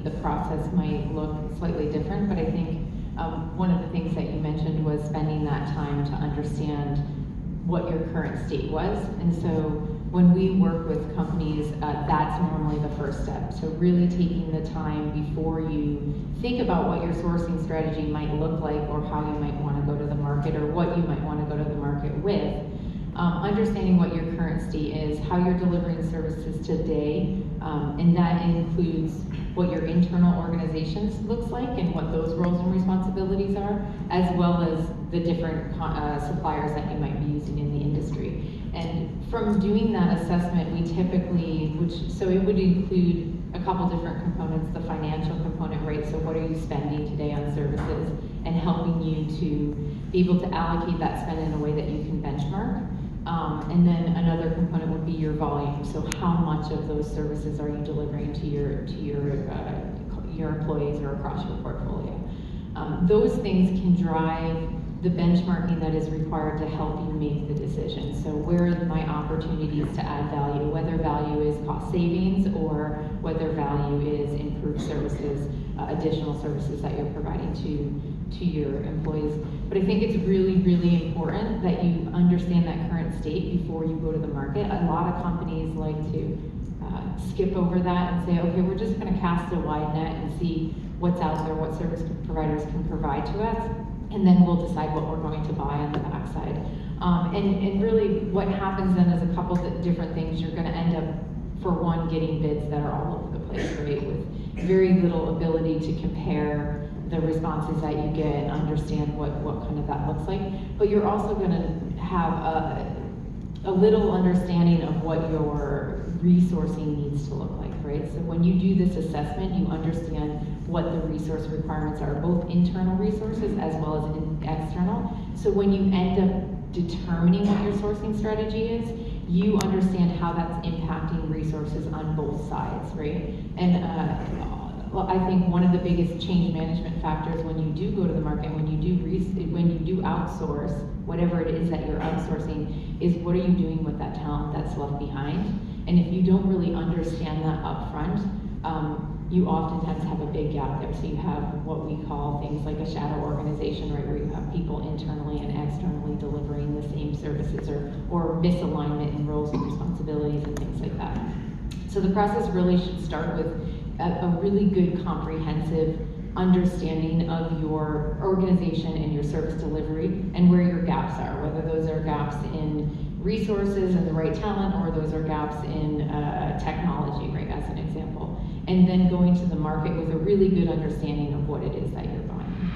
the process might look slightly different, but I think one of the things that you mentioned was spending that time to understand what your current state was. And so when we work with companies, that's normally the first step. So really taking the time before you think about what your sourcing strategy might look like, or how you might want to go to the market, or what you might want to go to the market with. Understanding what your current state is, how you're delivering services today, and that includes what your internal organizations looks like and what those roles and responsibilities are, as well as the different suppliers that you might be using in the industry. And from doing that assessment, we typically, so it would include a couple different components, the financial component, right? So what are you spending today on services, and helping you to be able to allocate that spend in a way that you can benchmark. And then another component would be your volume. So how much of those services are you delivering to your employees or across your portfolio? Those things can drive the benchmarking that is required to help you make the decision. So where are my opportunities to add value, whether value is cost savings or whether value is improved services, additional services that you're providing to your employees. But I think it's really, really important that you understand that current state before you go to the market. A lot of companies like to skip over that and say, okay, we're just gonna cast a wide net and see what's out there, what service providers can provide to us, and then we'll decide what we're going to buy on the backside. And really what happens then is a couple of different things. You're gonna end up, for one, getting bids that are all over the place, right? With very little ability to compare the responses that you get and understand what kind of that looks like. But you're also gonna have a little understanding of what your resourcing needs to look like, right? So when you do this assessment, you understand what the resource requirements are, both internal resources as well as external. So when you end up determining what your sourcing strategy is, you understand how that's impacting resources on both sides, right? And well, I think one of the biggest change management factors when you do go to the market, when you do outsource, whatever it is that you're outsourcing, is what are you doing with that talent that's left behind? And if you don't really understand that up front, you oftentimes have a big gap there. So you have what we call things like a shadow organization, right, where you have people internally and externally delivering the same services, or misalignment in roles and responsibilities and things like that. So the process really should start with a really good comprehensive understanding of your organization and your service delivery and where your gaps are, whether those are gaps in resources and the right talent, or those are gaps in technology, right, as an example. And then going to the market with a really good understanding of what it is that you're buying.